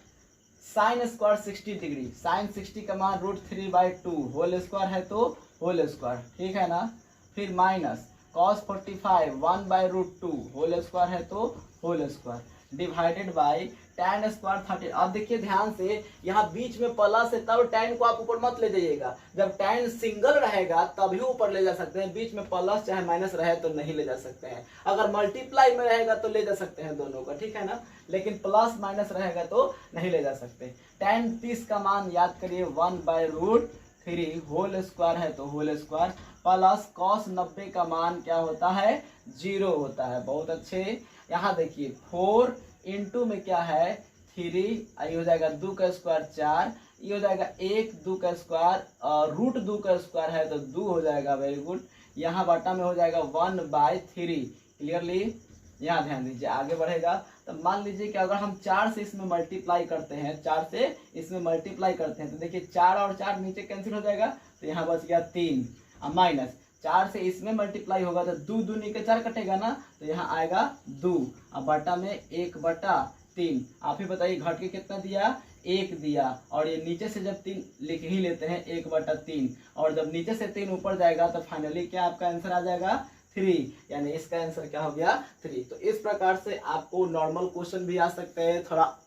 साइन स्क्वायर 60 डिग्री, साइन 60 का मान √3/2 होल स्क्वायर है तो होल स्क्वायर, ठीक है ना। फिर माइनस cos 45 1/√2 होल स्क्वायर है तो whole square divided by tan square 30। अब देखिए ध्यान से, यहाँ बीच में प्लस है तब tan को आप ऊपर मत ले जाइएगा। जब tan सिंगल रहेगा तभी ऊपर ले जा सकते हैं, बीच में प्लस चाहे माइनस रहे तो नहीं ले जा सकते हैं। अगर मल्टीप्लाई में रहेगा तो ले जा सकते हैं दोनों का, ठीक है ना, लेकिन प्लस माइनस रहेगा तो नहीं ले जा सकते। tan 30 का मान याद करिए 1/√3 होल स्क्वायर है तो होल स्क्वायर प्लस cos 90 का मान क्या होता है, 0 होता है। बहुत अच्छे। यहाँ देखिए 4 इंटू में क्या है 3, ये हो जाएगा 2 का स्क्वायर 4, ये हो जाएगा 1 2 का स्क्वायर √2 का स्क्वायर है तो 2 हो जाएगा। Very good. यहाँ बटा में हो जाएगा 1/3। क्लियरली यहाँ ध्यान दीजिए, आगे बढ़ेगा। तो मान लीजिए कि अगर हम 4 से इसमें मल्टीप्लाई करते हैं, 4 से इसमें मल्टीप्लाई करते हैं तो देखिए 4 और 4 नीचे कैंसिल हो जाएगा तो यहाँ बच गया 3, माइनस 4 से इसमें मल्टीप्लाई होगा तो 2 दूनी के 4 कटेगा ना, तो यहाँ आएगा 2, अब बटा में 1/3। आप ही बताइए घट के कितना दिया, 1 दिया। और ये नीचे से जब 3 लिख ही लेते हैं 1/3, और जब नीचे से 3 ऊपर जाएगा तो फाइनली क्या आपका आंसर आ जाएगा 3, यानी इसका आंसर क्या हो गया 3। तो इस प्रकार से आपको नॉर्मल क्वेश्चन भी आ सकते हैं, थोड़ा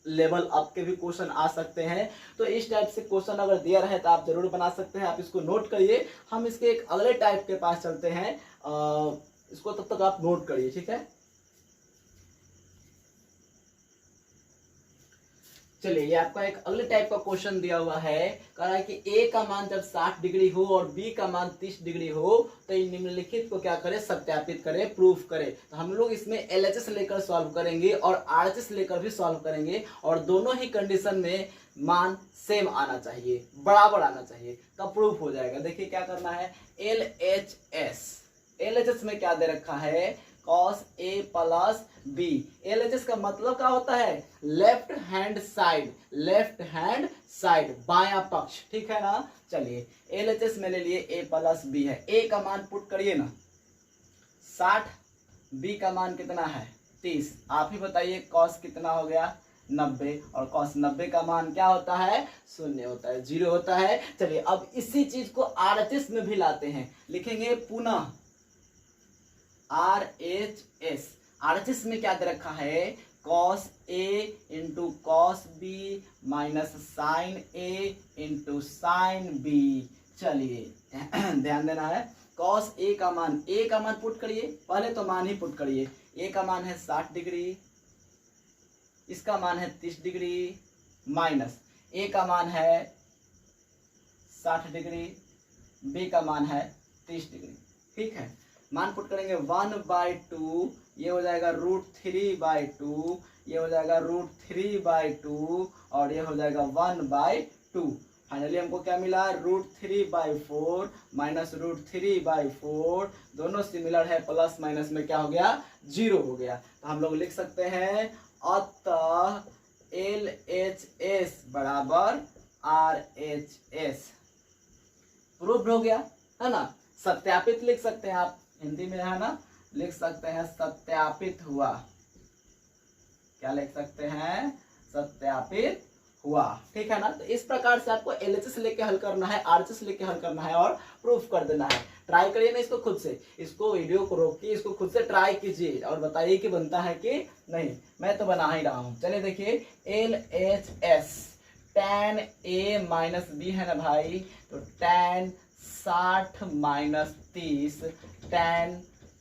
लेवल अप के भी क्वेश्चन आ सकते हैं। तो इस टाइप से क्वेश्चन अगर दिया रहे तो आप जरूर बना सकते हैं, आप इसको नोट करिए। हम इसके एक अगले टाइप के पास चलते हैं, इसको तब तक आप नोट करिए, ठीक है। चलिए, ये आपका एक अगले टाइप का क्वेश्चन दिया हुआ है, कह रहा है कि ए का मान जब 60 डिग्री हो और बी का मान 30 डिग्री हो तो इन निम्नलिखित को क्या करें, सत्यापित करें, प्रूफ करें। तो हम लोग इसमें एलएचएस लेकर सॉल्व करेंगे और आरएचएस लेकर भी सॉल्व करेंगे, और दोनों ही कंडीशन में मान सेम आना चाहिए, बराबर आना चाहिए, तब प्रूफ हो जाएगा। देखिए क्या करना है, एलएचएस में क्या दे रखा है, cos A plus B। LHS का मतलब क्या होता है, left hand side, left hand side, बायां पक्ष, ठीक है ना। चलिए LHS में ले लिए A प्लस B है, A का मान पुट करिए ना 60, B का मान कितना है 30। आप ही बताइए cos कितना हो गया 90, और cos 90 का मान क्या होता है, 0 होता है, 0 होता है। चलिए अब इसी चीज को RHS में भी लाते हैं, लिखेंगे पुनः RHS। RHS में क्या दे रखा है, cos A into cos B minus sine A into sine B। चलिए ध्यान देना है, cos A का मान पुट करिए, पहले तो मान ही पुट करिए। A का मान है 60 डिग्री, इसका मान है 30 डिग्री, माइनस A का मान है 60 डिग्री, B का मान है 30 डिग्री, ठीक है। मान पुट करेंगे 1/2, ये हो जाएगा √3/2, ये हो जाएगा √3/2, और ये हो जाएगा 1/2। फाइनली हमको क्या मिला, √3/4 माइनस √3/4, दोनों सिमिलर है, प्लस माइनस में क्या हो गया 0 हो गया। तो हम लोग लिख सकते हैं अतः LHS बराबर RHS। प्रूफ हो गया है ना, सत्यापित लिख सकते हैं आप, हिंदी में है ना, लिख सकते हैं सत्यापित हुआ। क्या लिख सकते हैं, सत्यापित हुआ, ठीक है ना। तो इस प्रकार से आपको एलएचएस लेके हल करना है, आरएचएस लेके हल करना है और प्रूफ कर देना है। ट्राई करिए ना इसको खुद से, इसको वीडियो को रोकिए, इसको खुद से ट्राई कीजिए और बताइए कि बनता है कि नहीं। मैं तो बना ही रहा हूं। चलिए देखिए LHS tan A minus B है ना भाई, तो tan 60 माइनस 30, tan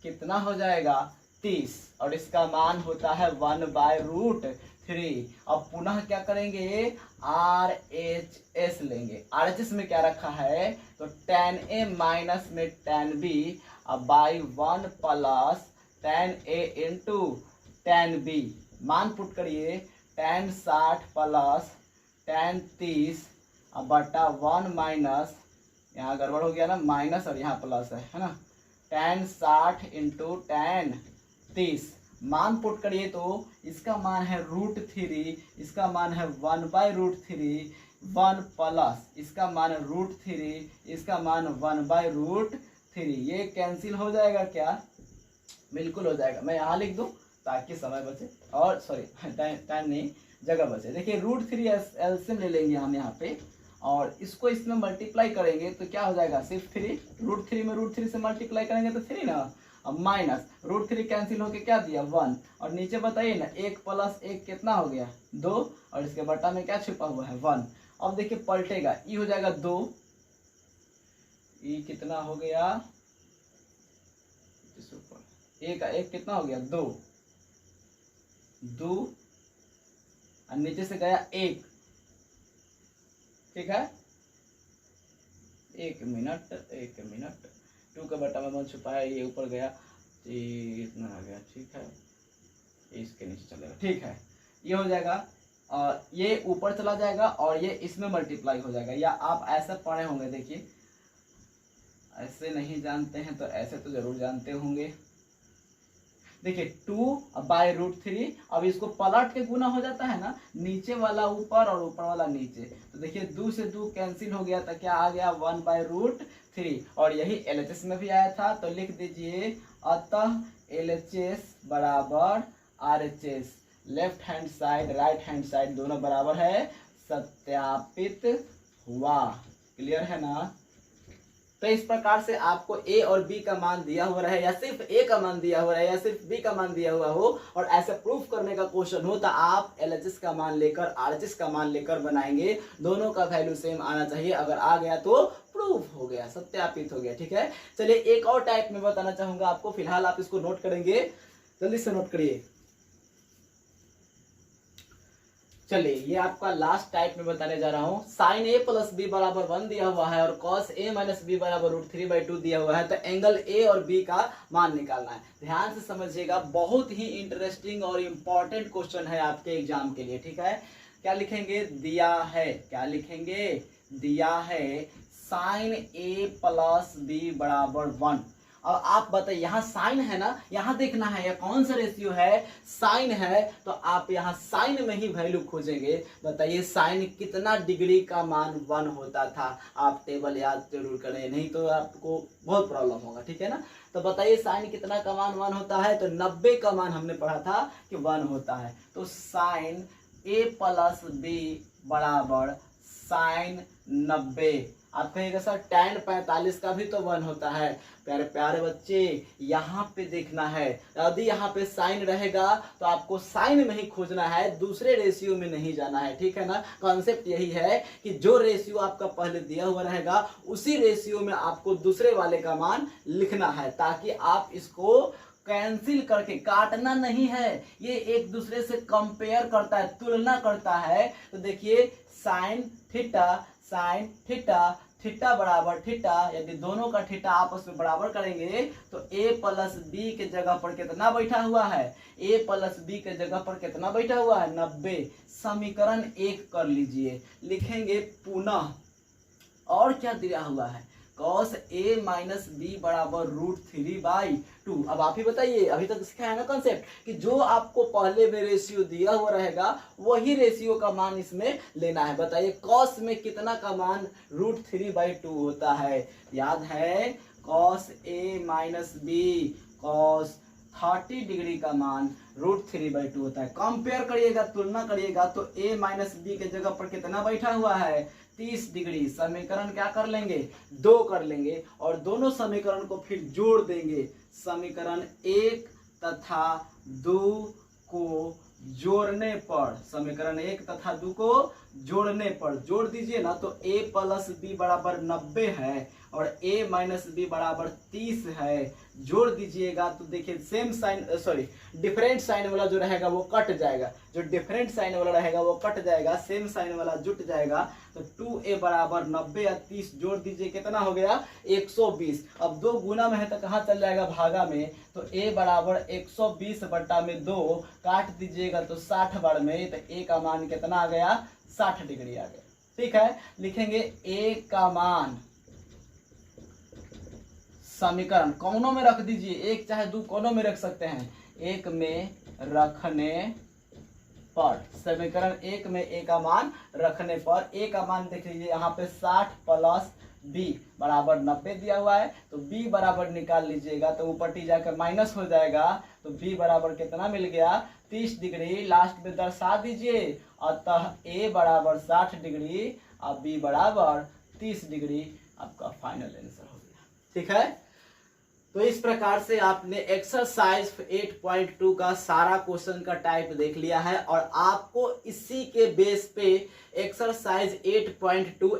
कितना हो जाएगा 30, और इसका मान होता है 1/√3। अब पुनः क्या करेंगे, RHS लेंगे। RHS में क्या रखा है, तो tan A माइनस में tan B by 1 plus tan A into tan B। मान पुट करिए, tan 60 प्लस tan 30 बटा 1 माइनस, यहाँ गड़बड़ हो गया ना, माइनस और यहाँ प्लस है ना, tan 60 इंटू tan 30। मान पुट करिए तो इसका मान है √3, इसका मान है 1/√3, 1 प्लस इसका मान √3, इसका मान 1/√3, ये कैंसिल हो जाएगा क्या? बिल्कुल हो जाएगा। मैं यहाँ लिख दूं ताकि समय बचे और सॉरी टाइम नहीं, जगह बचे। देखिए √3 एलसीएम ले लेंगे हम यहाँ पे और इसको इसमें मल्टीप्लाई करेंगे तो क्या हो जाएगा? सिर्फ 3, √3 में √3 से मल्टीप्लाई करेंगे तो 3 ना, अब माइनस √3 कैंसिल होके क्या दिया? 1, और नीचे बताइए ना 1 + 1 कितना हो गया? 2, और इसके बटा में क्या छुपा हुआ है? 1। अब देखिए पलटेगा, ई हो जाएगा 2, ई कितना हो गया? एक का एक कितना हो गया? 2, 2 और नीचे से गया 1, ठीक है? 1 मिनट 2 का बटा में 1 छुपाया, ये ऊपर गया, ये इतना आ गया, ठीक है? इसके नीचे चलेगा, ठीक है? ये हो जाएगा और ये ऊपर चला जाएगा और ये इसमें मल्टीप्लाई हो जाएगा। या आप ऐसा पढ़े होंगे, देखिए ऐसे नहीं जानते हैं तो ऐसे तो जरूर जानते होंगे। देखिए 2/√3, अब इसको पलट के गुना हो जाता है ना, नीचे वाला ऊपर और ऊपर वाला नीचे, तो देखिए 2 से 2 कैंसिल हो गया, तो क्या आ गया? 1/√3, और यही LHS में भी आया था, तो लिख दीजिए अतः LHS बराबर RHS, left hand side right hand side दोनों बराबर है, सत्यापित हुआ। क्लियर है ना? तो इस प्रकार से आपको ए और बी का मान दिया हुआ रहे, या सिर्फ ए का मान दिया हुआ रहे, या सिर्फ बी का मान दिया हुआ हो, और ऐसे प्रूफ करने का क्वेश्चन हो, तो आप LHS का मान लेकर RHS का मान लेकर बनाएंगे। दोनों का वैल्यू सेम आना चाहिए, अगर आ गया तो प्रूफ हो गया, सत्यापित हो गया, ठीक है? चलिए एक और टाइप में बताना चाहूंगा आपको, फिलहाल आप इसको नोट करेंगे, जल्दी से नोट करिए। चलिए ये आपका लास्ट टाइप में बताने जा रहा हूं। sin a + b बराबर 1 दिया हुआ है और cos a - b बराबर √3/2 दिया हुआ है, तो एंगल a और b का मान निकालना है। ध्यान से समझिएगा, बहुत ही इंटरेस्टिंग और इम्पोर्टेंट क्वेश्चन है आपके एग्जाम के लिए, ठीक है? क्या लिखेंगे? दिया है, क्या लिखेंगे? दिया है sin a + b बराबर 1। अब आप बताइए, यहाँ साइन है ना, यहाँ देखना है, यह कौन सा रेशियो है? साइन है, तो आप यहाँ साइन में ही वैल्यू खोजेंगे। बताइए साइन कितना डिग्री का मान 1 होता था? आप टेबल याद जरूर करें, नहीं तो आपको बहुत प्रॉब्लम होगा, ठीक है ना? तो बताइए साइन कितना का मान 1 होता है? तो 90 का मान हमने पढ़ा था कि 1 होता है। तो साइन a + b बराबर साइन 90। आप कहेंगे सर tan 45 का भी तो 1 होता है। प्यारे प्यारे बच्चे, यहाँ पे देखना है, यदि यहाँ पे साइन रहेगा तो आपको साइन में ही खोजना है, दूसरे रेशियो में नहीं जाना है, ठीक है ना? कॉन्सेप्ट यही है कि जो रेशियो आपका पहले दिया हुआ रहेगा उसी रेशियो में आपको दूसरे वाले का मान लिखना है, ताकि आप इसको कैंसिल करके, काटना नहीं है, ये एक दूसरे से कंपेयर करता है, तुलना करता है। तो देखिए साइन थीटा थीटा बराबर थीटा, यदि दोनों का थीटा आपस में बराबर करेंगे तो a + b के जगह पर कितना बैठा हुआ है? a + b के जगह पर कितना बैठा हुआ है? 90। समीकरण 1 कर लीजिए, लिखेंगे पुनः, और क्या दिया हुआ है? cos a - b बराबर √3/2। अब आप ही बताइए, अभी तक सीखा है ना कॉन्सेप्ट, कि जो आपको पहले में रेशियो दिया हुआ रहेगा वही रेशियो का मान इसमें लेना है। बताइए cos में कितना का मान √3/2 होता है? याद है, cos a - b cos 30 degree का मान √3/2 होता है। कंपेयर करिएगा, तुलना करिएगा, तो a - b के जगह पर कितना बैठा हुआ है? 30 डिग्री। समीकरण क्या कर लेंगे? 2 कर लेंगे, और दोनों समीकरण को फिर जोड़ देंगे। समीकरण 1 तथा 2 को जोड़ने पर, समीकरण 1 तथा 2 को जोड़ने पर, जोड़ दीजिए ना, तो a + b बराबर 90 है और a - b बराबर 30 है। जोड़ दीजिएगा तो देखिए same sign, sorry different sign वाला जो रहेगा वो कट जाएगा, जो डिफरेंट साइन वाला रहेगा वो कट जाएगा, सेम साइन वाला जुट जाएगा। तो 2a बराबर 90 और 30 जोड़ दीजिए, कितना हो गया? 120। अब 2 गुना में है तो कहाँ चल जाएगा? भागा में। तो a बराबर 120/2 काट दीजिएगा तो 60 बार में, तो a का मान कितना आ गया? 60 डिग्री आ गया, ठीक है? लिखेंगे a का मान, समीकरण कोनों में रख दीजिए, 1 चाहे 2 कोनों में रख सकते हैं, 1 में रखने पर, समीकरण 1 में a का मान रखने पर a का मान देख लीजिए यहाँ पे 60 प्लस b बराबर 90 दिया हुआ है, तो b बराबर निकाल लीजिएगा तो ऊपर टी जाकर माइनस हो जाएगा, तो b बराबर कितना मिल गया 30 डिग्री, लास्ट में दर्शा दीजिए, अतः a बराबर 60 डिग्री और b बराबर 30 डिग्री आपका फाइनल आंसर हो गया। ठीक है, तो इस प्रकार से आपने एक्सरसाइज 8.2 का सारा क्वेश्चन का टाइप देख लिया है और आपको इसी के बेस पे एक्सरसाइज 8.2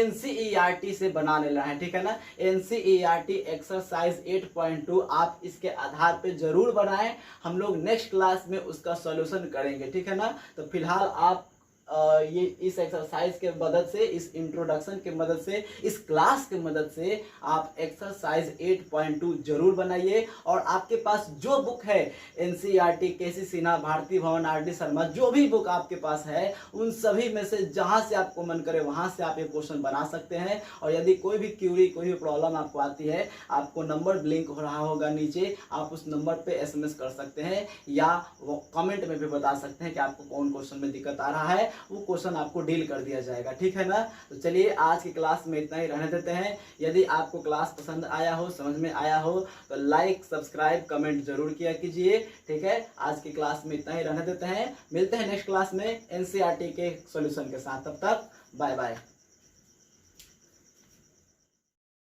NCERT से बना लेना है। ठीक है ना, NCERT एक्सरसाइज 8.2 आप इसके आधार पे जरूर बनाएं, हम लोग नेक्स्ट क्लास में उसका सॉल्यूशन करेंगे। ठीक है ना, तो फिलहाल आप ये इस एक्सरसाइज के मदद से, इस इंट्रोडक्शन के मदद से, इस क्लास के मदद से आप एक्सरसाइज 8.2 जरूर बनाइए। और आपके पास जो बुक है NCERT, केसी सिन्हा, भारती भवन, RD शर्मा, जो भी बुक आपके पास है उन सभी में से जहां से आपको मन करे वहां से आप ये क्वेश्चन बना सकते हैं। और यदि कोई भी क्यूरी, कोई भी प्रॉब्लम आपको आती है, आपको नंबर ब्लिंक हो रहा होगा नीचे, आप उस नंबर पे SMS कर सकते हैं या वो कमेंट में भी बता सकते हैं कि आपको कौन क्वेश्चन में दिक्कत आ रहा है, वो क्वेश्चन आपको डील कर दिया जाएगा। ठीक है ना, तो चलिए आज की क्लास में इतना ही रहने देते हैं। यदि आपको क्लास पसंद आया हो, समझ में आया हो, तो लाइक, सब्सक्राइब, कमेंट जरूर किया कीजिए। ठीक है, आज की क्लास में इतना ही रहने देते हैं, मिलते हैं नेक्स्ट क्लास में NCERT के सॉल्यूशन के साथ। तब तक बाय बाय।